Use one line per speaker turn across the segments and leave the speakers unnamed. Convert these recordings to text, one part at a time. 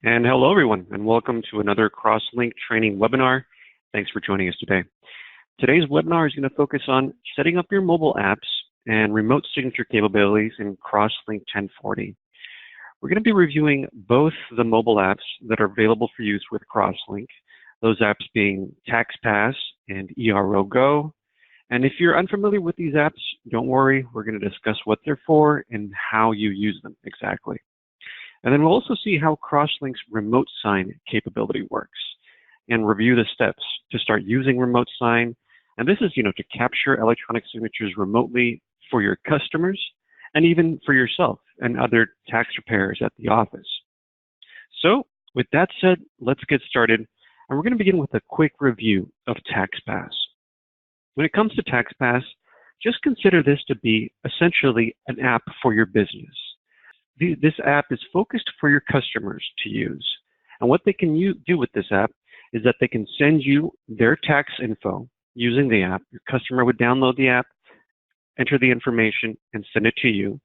And hello, everyone, and welcome to another CrossLink training webinar. Thanks for joining us today. Today's webinar is going to focus on setting up your mobile apps and remote signature capabilities in CrossLink 1040. We're going to be reviewing both the mobile apps that are available for use with CrossLink, those apps being TaxPass and ERO Go. And if you're unfamiliar with these apps, don't worry, we're going to discuss what they're for and how you use them exactly. And then we'll also see how CrossLink's remote sign capability works and review the steps to start using remote sign. And this is, to capture electronic signatures remotely for your customers and even for yourself and other tax preparers at the office. So with that said, let's get started. And we're going to begin with a quick review of TaxPass. When it comes to TaxPass, just consider this to be essentially an app for your business. This app is focused for your customers to use. And what they can do with this app is that they can send you their tax info using the app. Your customer would download the app, enter the information, and send it to you,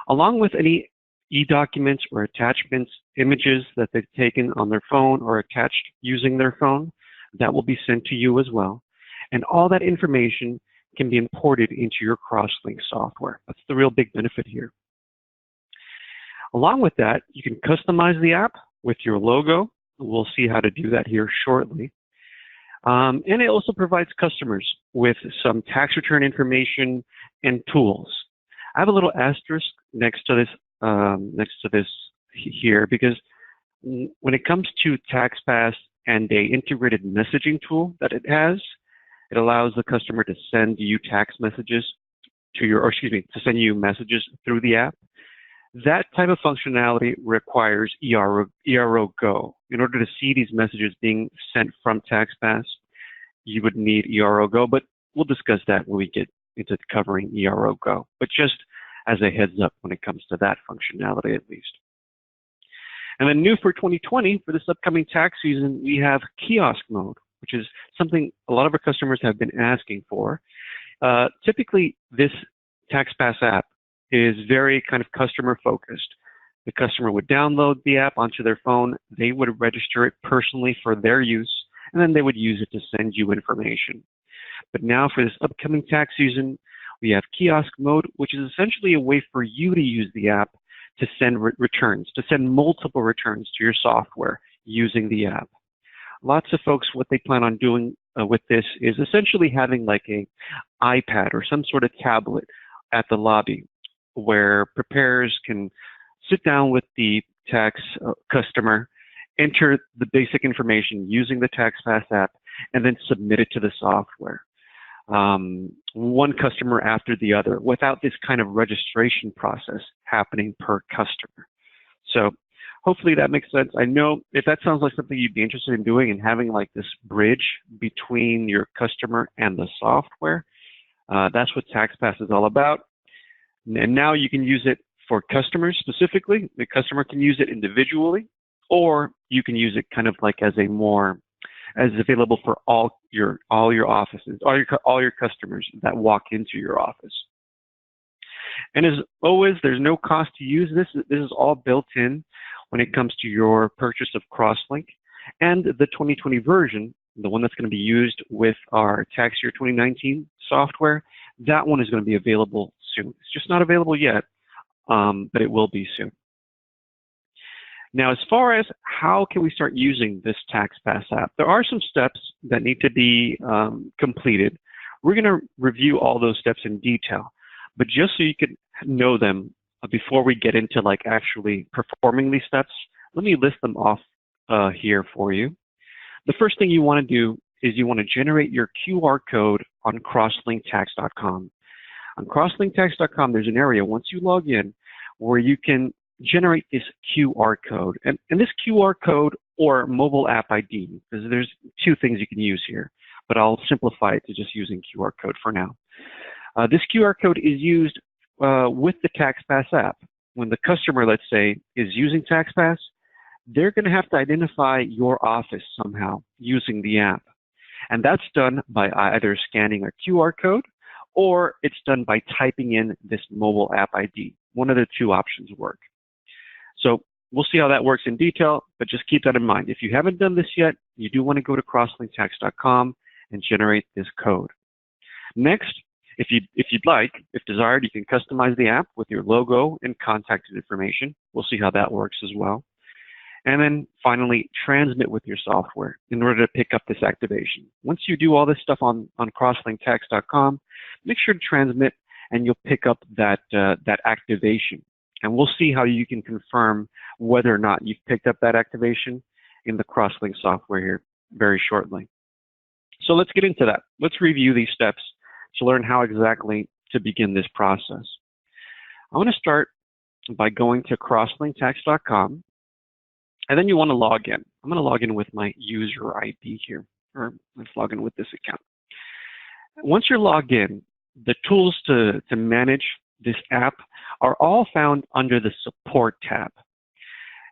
along with any e-documents or attachments, images that they've taken on their phone or attached using their phone. That will be sent to you as well. And all that information can be imported into your CrossLink software. That's the real big benefit here. Along with that, you can customize the app with your logo. We'll see how to do that here shortly. And it also provides customers with some tax return information and tools. I have a little asterisk next to this here because when it comes to TaxPass and a integrated messaging tool that it has, it allows the customer to send you tax messages to send you messages through the app. That type of functionality requires ERO Go. In order to see these messages being sent from TaxPass, you would need ERO Go, but we'll discuss that when we get into covering ERO Go. But just as a heads up when it comes to that functionality at least. And then new for 2020, for this upcoming tax season, we have kiosk mode, which is something a lot of our customers have been asking for. Typically, this TaxPass app is very kind of customer focused. The customer would download the app onto their phone, they would register it personally for their use, and then they would use it to send you information. But now for this upcoming tax season, we have kiosk mode, which is essentially a way for you to use the app to send returns, to send multiple returns to your software using the app. Lots of folks, what they plan on doing with this is essentially having like an iPad or some sort of tablet at the lobby where preparers can sit down with the tax customer, enter the basic information using the TaxPass app, and then submit it to the software. One customer after the other without this kind of registration process happening per customer. So hopefully that makes sense. I know if that sounds like something you'd be interested in doing and having like this bridge between your customer and the software, that's what TaxPass is all about. And now you can use it for customers specifically. The customer can use it individually, or you can use it kind of like as available for all your offices, all your customers that walk into your office. And as always, there's no cost to use this. This is all built in when it comes to your purchase of CrossLink. And the 2020 version, the one that's going to be used with our tax year 2019 software, that one is going to be available soon. It's just not available yet, but it will be soon. Now, as far as how can we start using this TaxPass app, there are some steps that need to be completed. We're going to review all those steps in detail, but just so you can know them before we get into like actually performing these steps, let me list them off here for you. The first thing you want to do is you want to generate your QR code on CrossLinkTax.com. On CrossLinkTax.com, there's an area once you log in where you can generate this QR code. And this QR code or mobile app ID, because there's two things you can use here, but I'll simplify it to just using QR code for now. This QR code is used with the TaxPass app. When the customer, let's say, is using TaxPass, they're going to have to identify your office somehow using the app. And that's done by either scanning a QR code or it's done by typing in this mobile app ID. One of the two options work. So we'll see how that works in detail, but just keep that in mind. If you haven't done this yet, you do want to go to crosslinktax.com and generate this code. Next, if desired, you can customize the app with your logo and contact information. We'll see how that works as well. And then finally, transmit with your software in order to pick up this activation. Once you do all this stuff on crosslinktax.com, make sure to transmit and you'll pick up that activation. And we'll see how you can confirm whether or not you've picked up that activation in the CrossLink software here very shortly. So let's get into that. Let's review these steps to learn how exactly to begin this process. I want to start by going to crosslinktax.com, and then you want to log in. I'm going to log in with my user ID here, or let's log in with this account. Once you're logged in, the tools to manage this app are all found under the Support tab.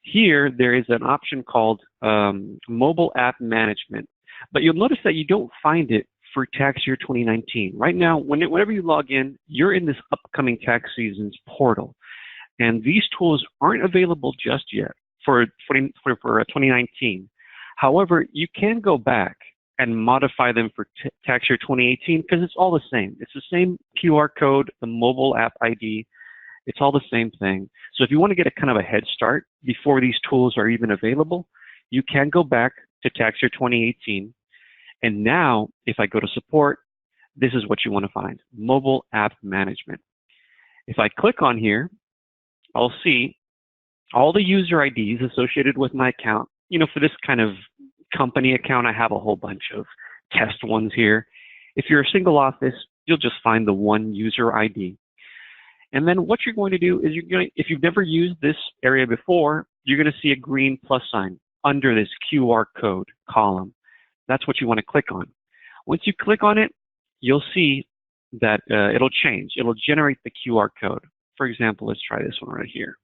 Here, there is an option called Mobile App Management, but you'll notice that you don't find it for tax year 2019. Right now, whenever you log in, you're in this upcoming tax season's portal, and these tools aren't available just yet for 2019. However, you can go back and modify them for tax year 2018 because it's all the same. It's the same QR code, the mobile app ID. It's all the same thing. So if you want to get a kind of a head start before these tools are even available, you can go back to tax year 2018. And now, if I go to support, this is what you want to find, mobile app management. If I click on here, I'll see all the user IDs associated with my account. You know, for this kind of company account, I have a whole bunch of test ones here. If you're a single office, you'll just find the one user ID. And then what you're going to do is if you've never used this area before, you're going to see a green plus sign under this QR code column. That's what you want to click on. Once you click on it, you'll see that it'll change. It'll generate the QR code. For example, let's try this one right here.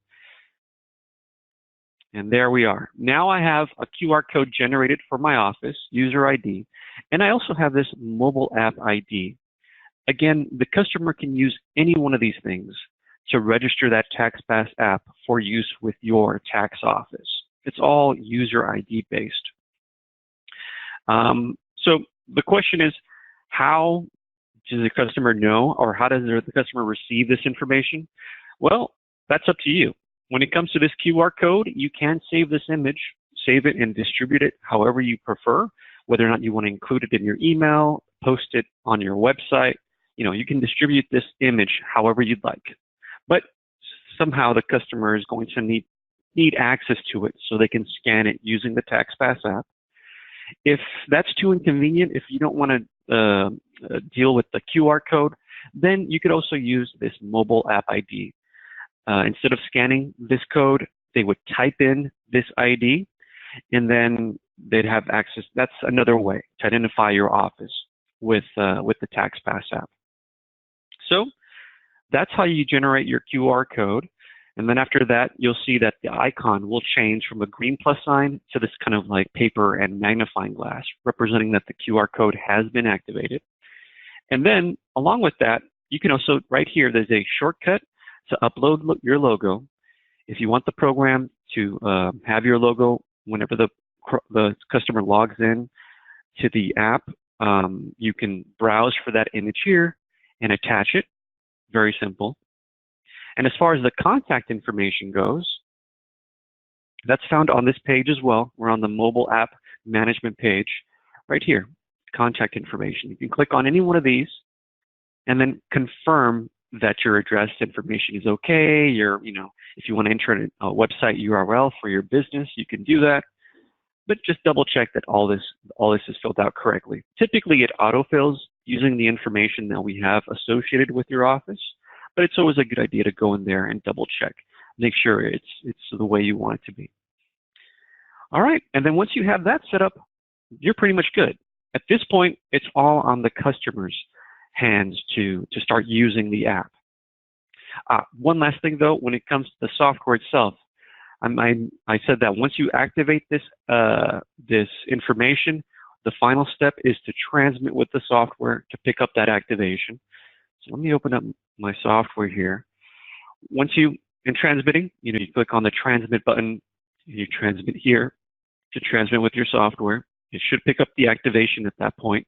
And there we are. Now I have a QR code generated for my office, user ID, and I also have this mobile app ID. Again, the customer can use any one of these things to register that TaxPass app for use with your tax office. It's all user ID based. So the question is, how does the customer know, or how does the customer receive this information? Well, that's up to you. When it comes to this QR code, you can save this image, save it and distribute it however you prefer, whether or not you want to include it in your email, post it on your website. You know, you can distribute this image however you'd like. But somehow the customer is going to need access to it so they can scan it using the TaxPass app. If that's too inconvenient, if you don't want to deal with the QR code, then you could also use this mobile app ID. Instead of scanning this code, they would type in this ID, and then they'd have access. That's another way to identify your office with the TaxPass app. So that's how you generate your QR code. And then after that, you'll see that the icon will change from a green plus sign to this kind of like paper and magnifying glass, representing that the QR code has been activated. And then along with that, you can also, right here, there's a shortcut to upload your logo. If you want the program to have your logo whenever the customer logs in to the app, you can browse for that image here and attach it. Very simple. And as far as the contact information goes, that's found on this page as well. We're on the mobile app management page right here, contact information. You can click on any one of these and then confirm that your address information is okay. If you want to enter a website URL for your business, you can do that. But just double check that all this is filled out correctly. Typically, it autofills using the information that we have associated with your office. But it's always a good idea to go in there and double check. Make sure it's the way you want it to be. All right, and then once you have that set up, you're pretty much good. At this point, it's all on the customer's hands to start using the app. One last thing though, when it comes to the software itself, I said that once you activate this information, the final step is to transmit with the software to pick up that activation. So let me open up my software here. Once in transmitting, you click on the transmit button You transmit here to transmit with your software. It should pick up the activation at that point.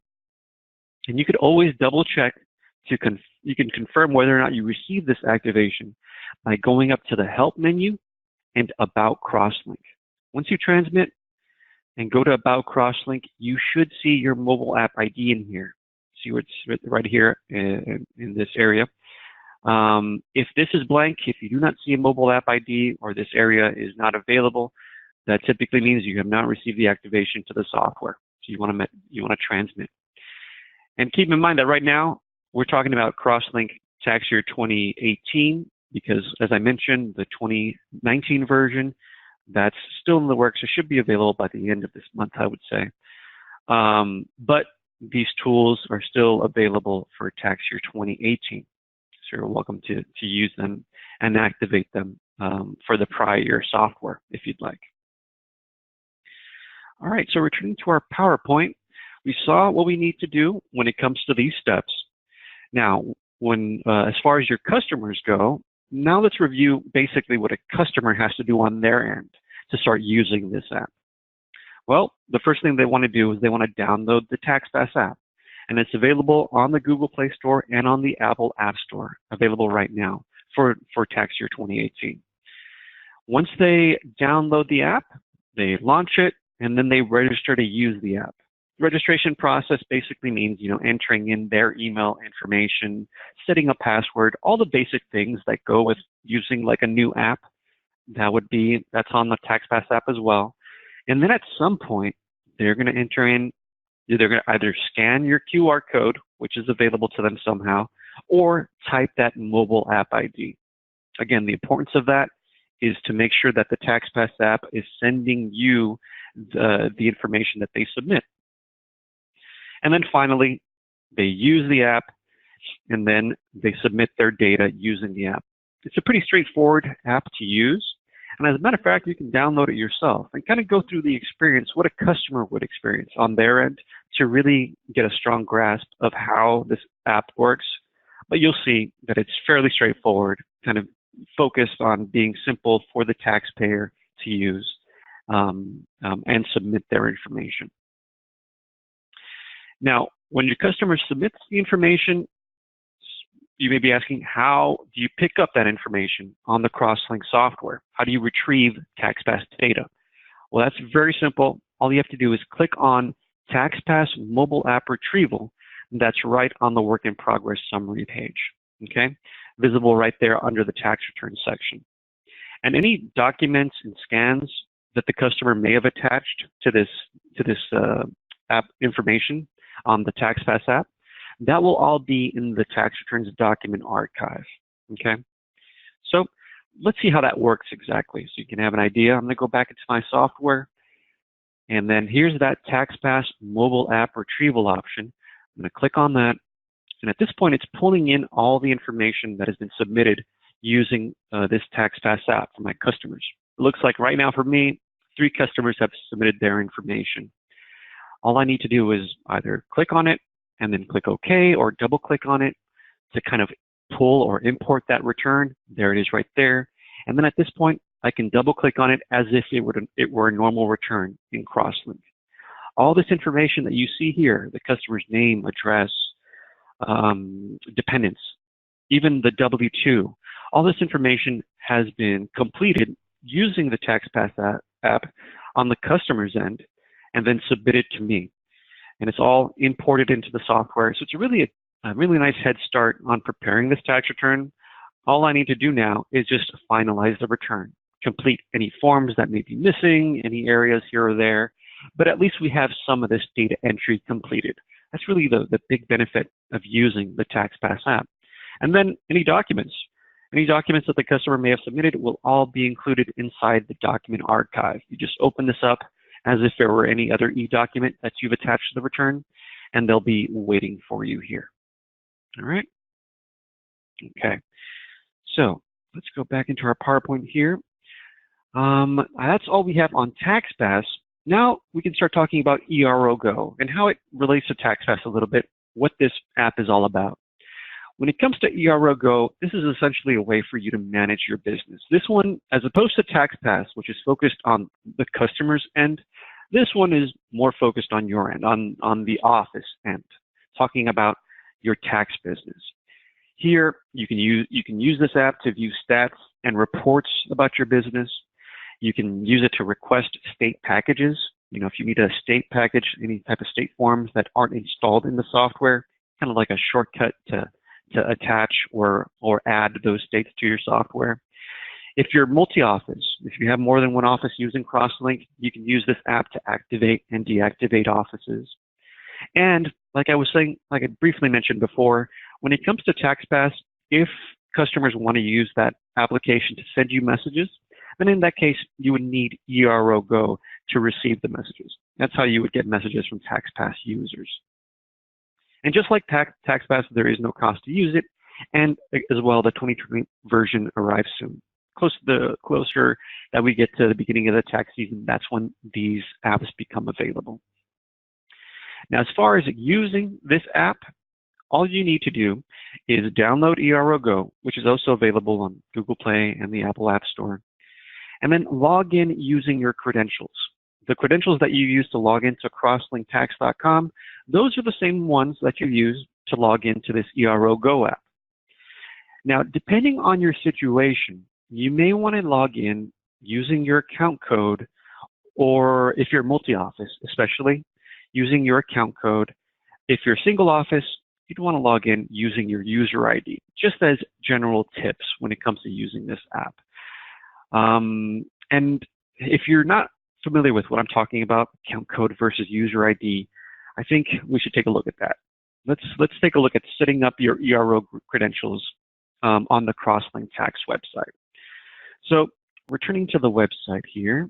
And you could always double check you can confirm whether or not you received this activation by going up to the Help menu and About CrossLink. Once you transmit and go to About CrossLink, you should see your mobile app ID in here. See where it's right here in this area. If this is blank, if you do not see a mobile app ID or this area is not available, that typically means you have not received the activation to the software. So you want to transmit. And keep in mind that right now we're talking about CrossLink tax year 2018 because, as I mentioned, the 2019 version that's still in the works. It should be available by the end of this month, I would say. But these tools are still available for tax year 2018. So you're welcome to use them and activate them for the prior year software if you'd like. All right, so returning to our PowerPoint, we saw what we need to do when it comes to these steps. Now, as far as your customers go, now let's review basically what a customer has to do on their end to start using this app. Well, the first thing they want to do is they want to download the TaxPass app. And it's available on the Google Play Store and on the Apple App Store, available right now for tax year 2018. Once they download the app, they launch it, and then they register to use the app. The registration process basically means, entering in their email information, setting a password, all the basic things that go with using like a new app. That's on the TaxPass app as well. And then at some point, they're going to enter in, they're going to either scan your QR code, which is available to them somehow, or type that mobile app ID. Again, the importance of that is to make sure that the TaxPass app is sending you the information that they submit. And then finally, they use the app, and then they submit their data using the app. It's a pretty straightforward app to use. And as a matter of fact, you can download it yourself and kind of go through the experience, what a customer would experience on their end to really get a strong grasp of how this app works. But you'll see that it's fairly straightforward, kind of focused on being simple for the taxpayer to use and submit their information. Now, when your customer submits the information, you may be asking, how do you pick up that information on the CrossLink software? How do you retrieve TaxPass data? Well, that's very simple. All you have to do is click on TaxPass mobile app retrieval. That's right on the work in progress summary page, okay? Visible right there under the tax return section. And any documents and scans that the customer may have attached to this app information on the TaxPass app, that will all be in the tax returns document archive, okay? So let's see how that works exactly so you can have an idea. I'm going to go back into my software, and then here's that TaxPass mobile app retrieval option. I'm going to click on that, and at this point, it's pulling in all the information that has been submitted using this TaxPass app for my customers. It looks like right now for me, 3 customers have submitted their information. All I need to do is either click on it and then click OK, or double click on it to kind of pull or import that return. There it is right there. And then at this point, I can double click on it as if it were a normal return in CrossLink. All this information that you see here, the customer's name, address, dependents, even the W-2, all this information has been completed using the TaxPass app on the customer's end and then submitted to me. And it's all imported into the software. So it's a really nice head start on preparing this tax return. All I need to do now is just finalize the return, complete any forms that may be missing, any areas here or there, but at least we have some of this data entry completed. That's really the big benefit of using the TaxPass app. And then any documents that the customer may have submitted will all be included inside the document archive. You just open this up as if there were any other e-document that you've attached to the return, and they'll be waiting for you here. All right? Okay. So let's go back into our PowerPoint here. That's all we have on TaxPass. Now we can start talking about ERO Go and how it relates to TaxPass a little bit, what this app is all about. When it comes to ERO Go, this is essentially a way for you to manage your business. This one, as opposed to TaxPass, which is focused on the customer's end, this one is more focused on your end, on the office end, talking about your tax business. Here, you can use this app to view stats and reports about your business. You can use it to request state packages. You know, if you need a state package, any type of state forms that aren't installed in the software, kind of like a shortcut to attach or add those states to your software. If you're multi-office, if you have more than one office using CrossLink, you can use this app to activate and deactivate offices. And like I was saying, like I briefly mentioned before, when it comes to TaxPass, if customers want to use that application to send you messages, then in that case, you would need ERO Go to receive the messages. That's how you would get messages from TaxPass users. And just like TaxPass, there is no cost to use it, and as well, the 2020 version arrives soon. Closer that we get to the beginning of the tax season, that's when these apps become available. Now, as far as using this app, all you need to do is download ERO Go, which is also available on Google Play and the Apple App Store, and then log in using your credentials. The credentials that you use to log into crosslinktax.com, those are the same ones that you use to log into this ERO Go app. Now, depending on your situation, you may want to log in using your account code, or if you're multi-office, especially using your account code. If you're single office, you'd want to log in using your user ID, just as general tips when it comes to using this app. And if you're not familiar with what I'm talking about, account code versus user ID, I think we should take a look at that. Let's take a look at setting up your ERO credentials on the CrossLink Tax website. So returning to the website here,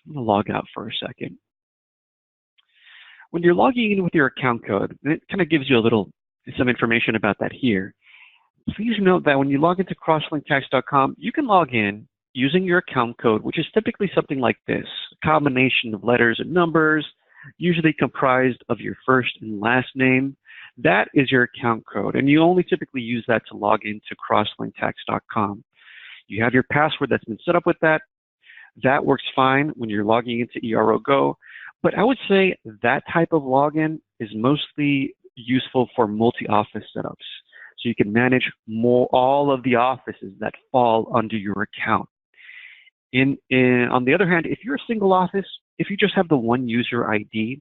I'm going to log out for a second. When you're logging in with your account code, and it kind of gives you some information about that here. Please note that when you log into crosslinktax.com, you can log in using your account code, which is typically something like this, a combination of letters and numbers, usually comprised of your first and last name. That is your account code, and you only typically use that to log into crosslinktax.com. You have your password that's been set up with that. That works fine when you're logging into ERO Go, but I would say that type of login is mostly useful for multi-office setups. So you can manage all of the offices that fall under your account. On the other hand, if you're a single office, if you just have the one user ID,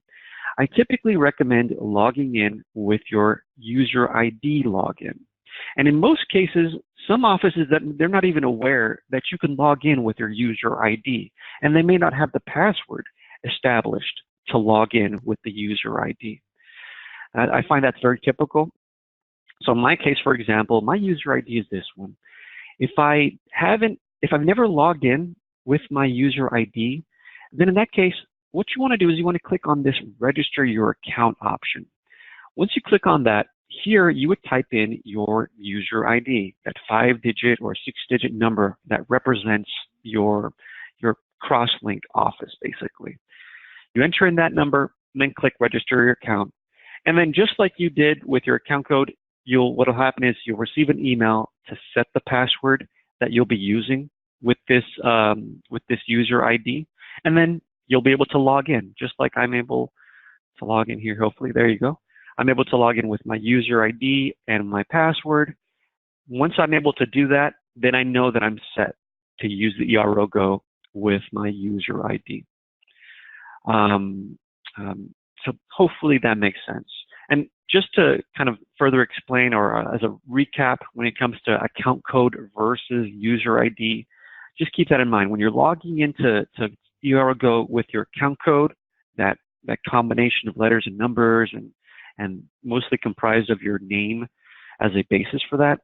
I typically recommend logging in with your user ID login. And in most cases, some offices that they're not even aware that you can log in with your user ID, and they may not have the password established to log in with the user ID. I find that's very typical. So in my case, for example, my user ID is this one. If I've never logged in with my user ID, then in that case, what you want to do is you want to click on this register your account option. Once you click on that, here you would type in your user ID, that 5-digit or 6-digit number that represents your CrossLink office, basically. You enter in that number, and then click register your account. And then just like you did with your account code, what'll happen is you'll receive an email to set the password that you'll be using with this user ID, and then you'll be able to log in, just like I'm able to log in here. Hopefully, there you go. I'm able to log in with my user ID and my password. Once I'm able to do that, then I know that I'm set to use the ERO Go with my user ID. So hopefully that makes sense. And just to kind of further explain, or as a recap, when it comes to account code versus user ID, just keep that in mind. When you're logging into ERO Go with your account code, that combination of letters and numbers and mostly comprised of your name as a basis for that,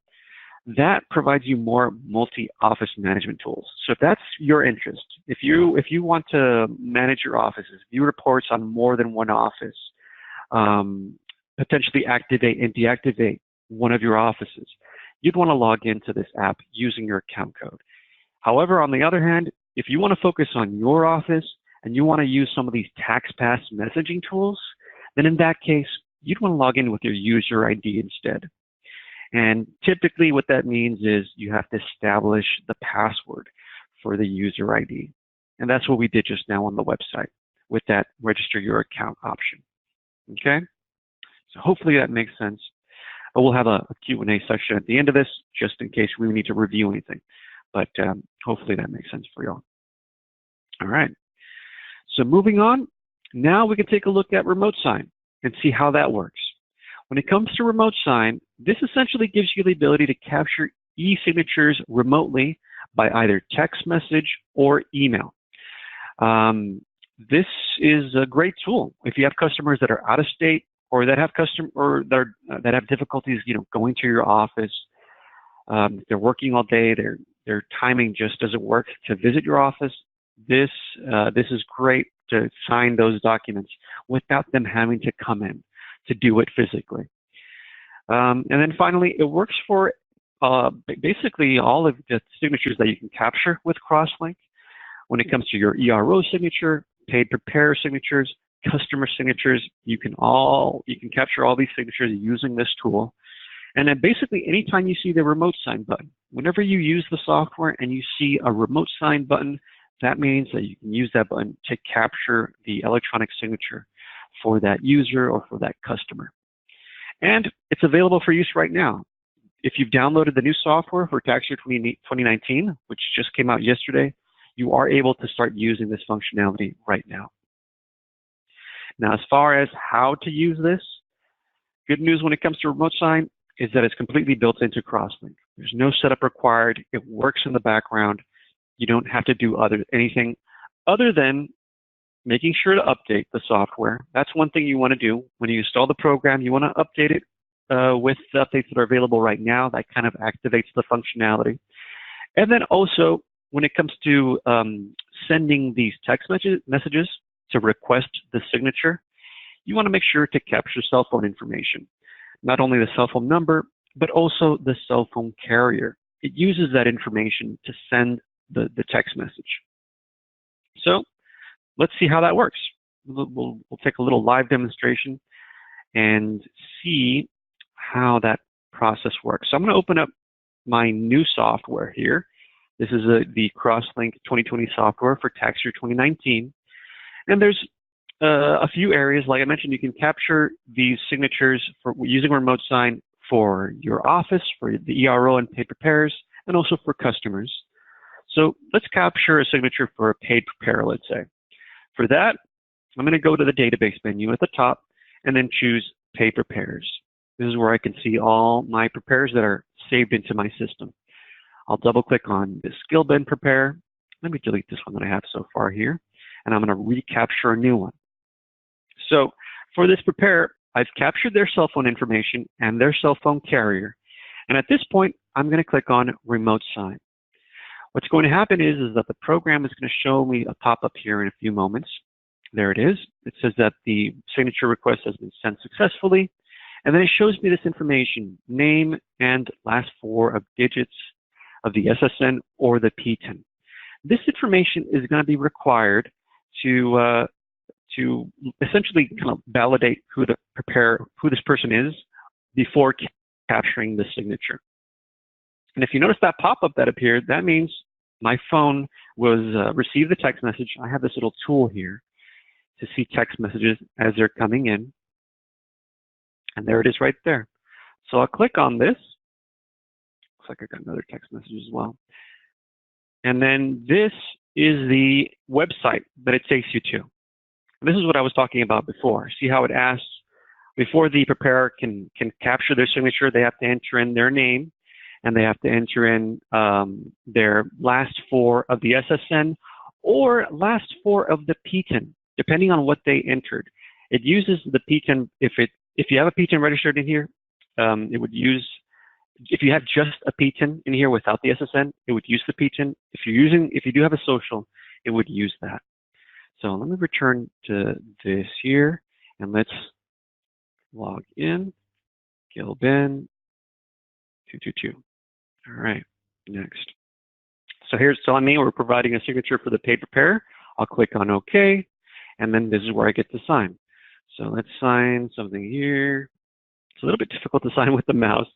that provides you more multi-office management tools. So if that's your interest, if you want to manage your offices, view reports on more than one office, potentially activate and deactivate one of your offices, you'd want to log into this app using your account code. However, on the other hand, if you want to focus on your office and you want to use some of these TaxPass messaging tools, then in that case, you'd want to log in with your user ID instead. And typically what that means is you have to establish the password for the user ID. And that's what we did just now on the website with that register your account option. Okay? So hopefully that makes sense. We'll have a Q&A section at the end of this, just in case we need to review anything. But hopefully that makes sense for y'all. All right. So moving on, now we can take a look at remote sign and see how that works. When it comes to remote sign, this essentially gives you the ability to capture e-signatures remotely by either text message or email. This is a great tool if you have customers that are out of state or that have that have difficulties, going to your office. They're working all day. Their timing just doesn't work to visit your office. This is great to sign those documents without them having to come in to do it physically. And then finally, it works for basically all of the signatures that you can capture with CrossLink. When it comes to your ERO signature, paid preparer signatures, customer signatures, you can capture all these signatures using this tool. And then basically anytime you see the remote sign button, whenever you use the software and you see a remote sign button, that means that you can use that button to capture the electronic signature for that user or for that customer. And it's available for use right now. If you've downloaded the new software for tax year 2019, which just came out yesterday, you are able to start using this functionality right now. Now, as far as how to use this, good news when it comes to remote sign is that it's completely built into CrossLink. There's no setup required. It works in the background. You don't have to do anything other than making sure to update the software. That's one thing you want to do. When you install the program, you want to update it with the updates that are available right now. That kind of activates the functionality. And then also, when it comes to sending these text messages to request the signature, you want to make sure to capture cell phone information. Not only the cell phone number, but also the cell phone carrier. It uses that information to send the text message. So let's see how that works. We'll take a little live demonstration and see how that process works. So I'm going to open up my new software here. This is the CrossLink 2020 software for tax year 2019. And there's a few areas, like I mentioned, you can capture these signatures for using remote sign for your office, for the ERO and paid preparers, and also for customers. So let's capture a signature for a paid preparer, let's say. For that, I'm going to go to the database menu at the top and then choose paid preparers. This is where I can see all my preparers that are saved into my system. I'll double click on the skill bin preparer. Let me delete this one that I have so far here, and I'm going to recapture a new one. So for this preparer, I've captured their cell phone information and their cell phone carrier. And at this point, I'm going to click on remote sign. What's going to happen is that the program is going to show me a pop-up here in a few moments. There it is. It says that the signature request has been sent successfully. And then it shows me this information, name and last 4 of digits of the SSN or the PTIN. This information is going to be required to essentially kind of validate who this person is before capturing the signature. And if you notice that pop-up that appeared, that means my phone was received the text message. I have this little tool here to see text messages as they're coming in. And there it is right there. So I'll click on this. Looks like I got another text message as well. And then this is the website that it takes you to. And this is what I was talking about before. See how it asks, before the preparer can capture their signature, they have to enter in their name, and they have to enter in their last 4 of the SSN or last 4 of the PTIN, depending on what they entered. It uses the PTIN. If you have a PTIN registered in here, it would use. If you have just a PTIN in here without the SSN, it would use the PTIN. If you do have a social, it would use that. So let me return to this here, and let's log in. Gilbin 222. All right, next. So here's telling me we're providing a signature for the paid preparer. I'll click on OK, and then this is where I get to sign. So let's sign something here. It's a little bit difficult to sign with the mouse,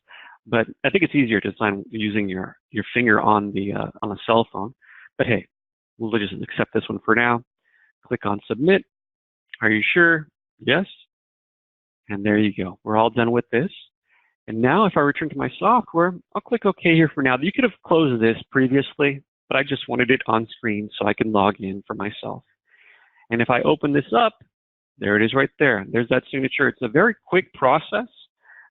but I think it's easier to sign using your finger on a cell phone. But hey, we'll just accept this one for now. Click on submit. Are you sure? Yes. And there you go. We're all done with this. And now if I return to my software, I'll click OK here for now. You could have closed this previously, but I just wanted it on screen so I can log in for myself. And if I open this up, there it is right there. There's that signature. It's a very quick process,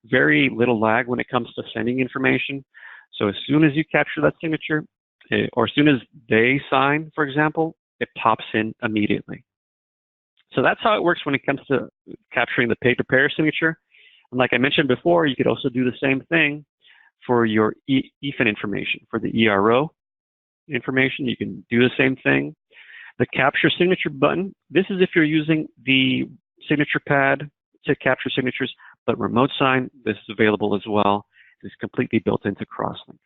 very little lag when it comes to sending information. So as soon as you capture that signature, or as soon as they sign, for example, it pops in immediately. So that's how it works when it comes to capturing the paper signature. And like I mentioned before, you could also do the same thing for your EFIN information. For the ERO information, you can do the same thing. The capture signature button, this is if you're using the signature pad to capture signatures, but remote sign, this is available as well. It's completely built into CrossLink.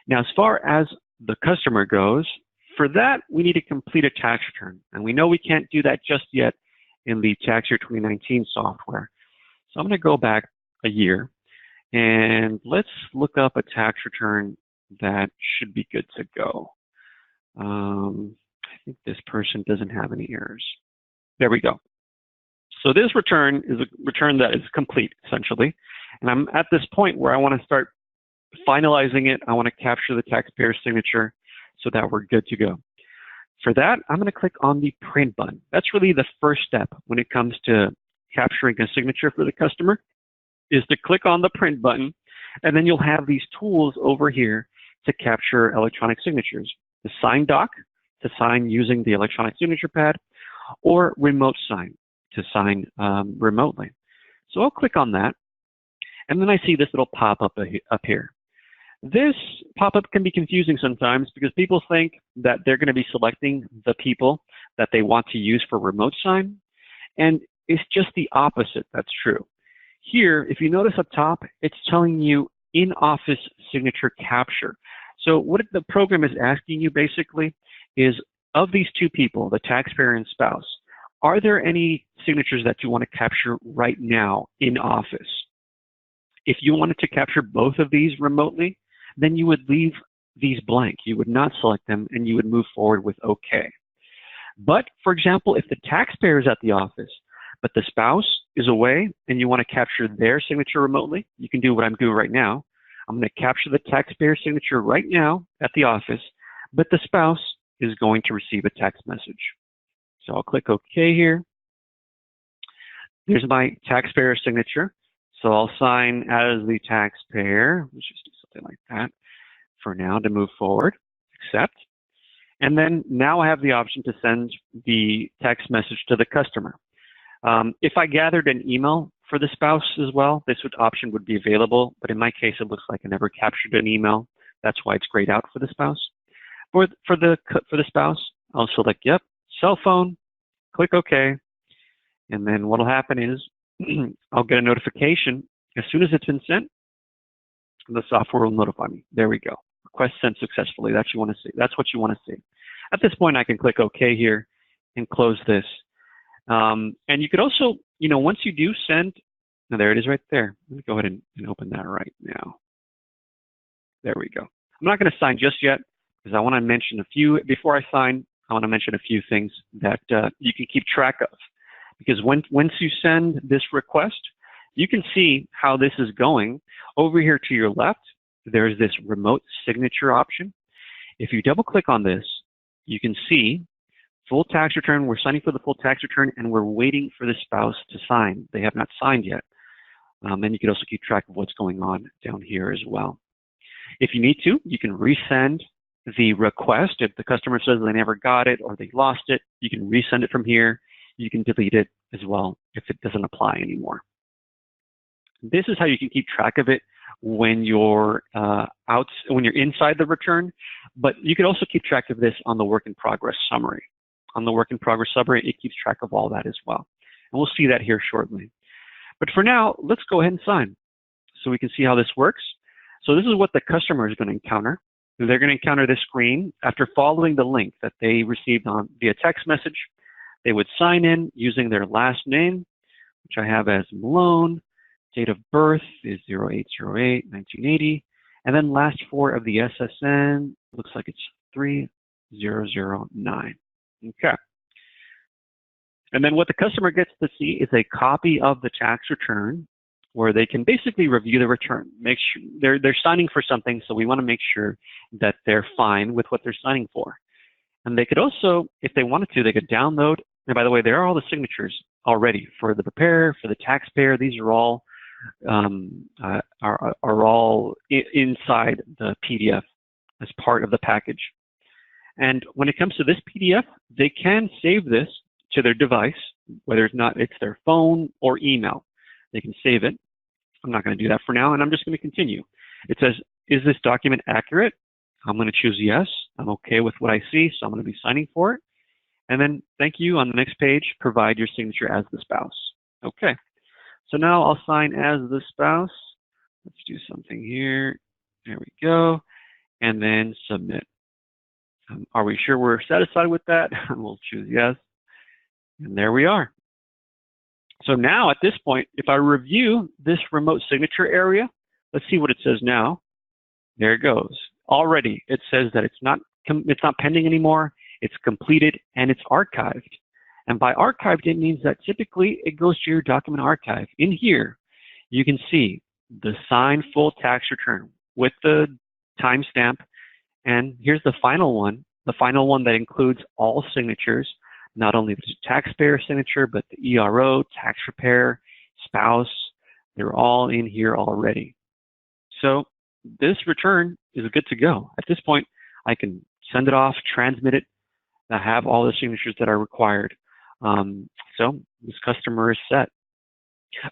Now, as far as the customer goes, for that, we need to complete a tax return. And we know we can't do that just yet in the tax year 2019 software. So I'm going to go back a year and let's look up a tax return that should be good to go. I think this person doesn't have any errors. There we go. So this return is a return that is complete, essentially. And I'm at this point where I want to start finalizing it. I want to capture the taxpayer's signature so that we're good to go. For that, I'm going to click on the print button. That's really the first step when it comes to capturing a signature for the customer, is to click on the print button, and then you'll have these tools over here to capture electronic signatures. The sign doc, to sign using the electronic signature pad, or remote sign, to sign remotely. So I'll click on that, and then I see this little pop-up up here. This pop-up can be confusing sometimes because people think that they're going to be selecting the people that they want to use for remote sign, and it's just the opposite that's true. Here, if you notice up top, it's telling you in-office signature capture. So what the program is asking you basically is, of these two people, the taxpayer and spouse, are there any signatures that you want to capture right now in office? If you wanted to capture both of these remotely, then you would leave these blank. You would not select them, and you would move forward with OK. But, for example, if the taxpayer is at the office, but the spouse is away, and you want to capture their signature remotely, you can do what I'm doing right now. I'm going to capture the taxpayer signature right now at the office, but the spouse is going to receive a text message. So I'll click OK here. There's my taxpayer signature. So I'll sign as the taxpayer. Let's just do something like that for now to move forward. Accept. And then now I have the option to send the text message to the customer. If I gathered an email for the spouse as well, this option would be available. But in my case, it looks like I never captured an email. That's why it's grayed out for the spouse. For the spouse, I'll select yep, cell phone, click OK, and then what'll happen is I'll get a notification as soon as it's been sent. The software will notify me. There we go. Request sent successfully. That's what you want to see. That's what you want to see. At this point, I can click OK here and close this. And you could also, once you do send, now there it is right there. Let me go ahead and open that right now. There we go. I'm not going to sign just yet because I want to mention a few, before I sign, I want to mention a few things that you can keep track of. Because once you send this request, you can see how this is going. Over here to your left, there's this remote signature option. If you double click on this, you can see full tax return. We're signing for the full tax return, and we're waiting for the spouse to sign. They have not signed yet. And you can also keep track of what's going on down here as well. If you need to, you can resend the request. If the customer says they never got it or they lost it, you can resend it from here. You can delete it as well if it doesn't apply anymore. This is how you can keep track of it when you're when you're inside the return, but you can also keep track of this on the work in progress summary. On the work in progress summary, it keeps track of all that as well. And we'll see that here shortly. But for now, let's go ahead and sign so we can see how this works. So this is what the customer is going to encounter. They're going to encounter this screen after following the link that they received via text message. They would sign in using their last name, which I have as Malone. Date of birth is 08/08/1980. And then last four of the SSN, looks like it's 3009. Okay. And then what the customer gets to see is a copy of the tax return where they can basically review the return. Make sure they're signing for something, so we want to make sure that they're fine with what they're signing for. And they could also, if they wanted to, they could download. And by the way, there are all the signatures already for the preparer, for the taxpayer. These are all inside the PDF as part of the package. And when it comes to this PDF, they can save this to their device, whether it's their phone or email. They can save it. I'm not going to do that for now, and I'm just going to continue. It says, is this document accurate? I'm going to choose yes. I'm okay with what I see, so I'm going to be signing for it. And then, thank you, on the next page, provide your signature as the spouse. Okay, so now I'll sign as the spouse. Let's do something here. There we go. And then submit. Are we sure we're satisfied with that? We'll choose yes. And there we are. So now at this point, if I review this remote signature area, let's see what it says now. There it goes. Already it says that it's not pending anymore, it's completed, and it's archived. And by archived, it means that typically it goes to your document archive. In here, you can see the signed full tax return with the timestamp. And here's the final one that includes all signatures, not only the taxpayer signature, but the ERO, tax preparer, spouse. They're all in here already. So this return is good to go. At this point, I can send it off, transmit it. I have all the signatures that are required. So this customer is set.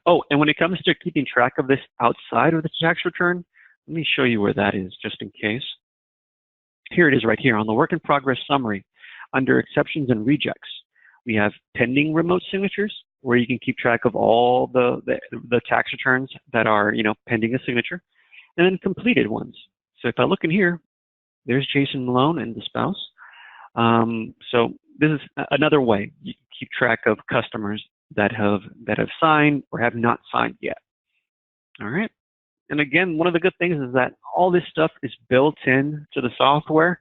Oh, and when it comes to keeping track of this outside of the tax return, let me show you where that is just in case. Here it is right here on the work in progress summary. Under exceptions and rejects, we have pending remote signatures, where you can keep track of all the tax returns that are, pending a signature, and then completed ones. So if I look in here, there's Jason Malone and the spouse. So this is another way you can keep track of customers that have signed or have not signed yet. All right. And again, one of the good things is that all this stuff is built in to the software.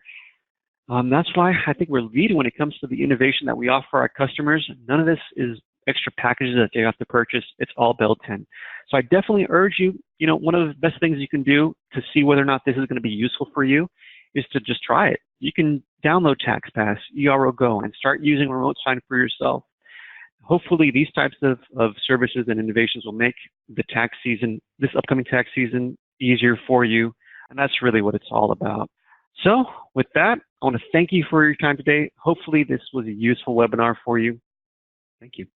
That's why I think we're leading when it comes to the innovation that we offer our customers. None of this is extra packages that they have to purchase. It's all built in. So I definitely urge you, one of the best things you can do to see whether or not this is going to be useful for you is to just try it. You can download TaxPass, ERO Go, and start using remote sign for yourself. Hopefully these types of services and innovations will make the tax season, this upcoming tax season, easier for you. And that's really what it's all about. So with that, I want to thank you for your time today. Hopefully this was a useful webinar for you. Thank you.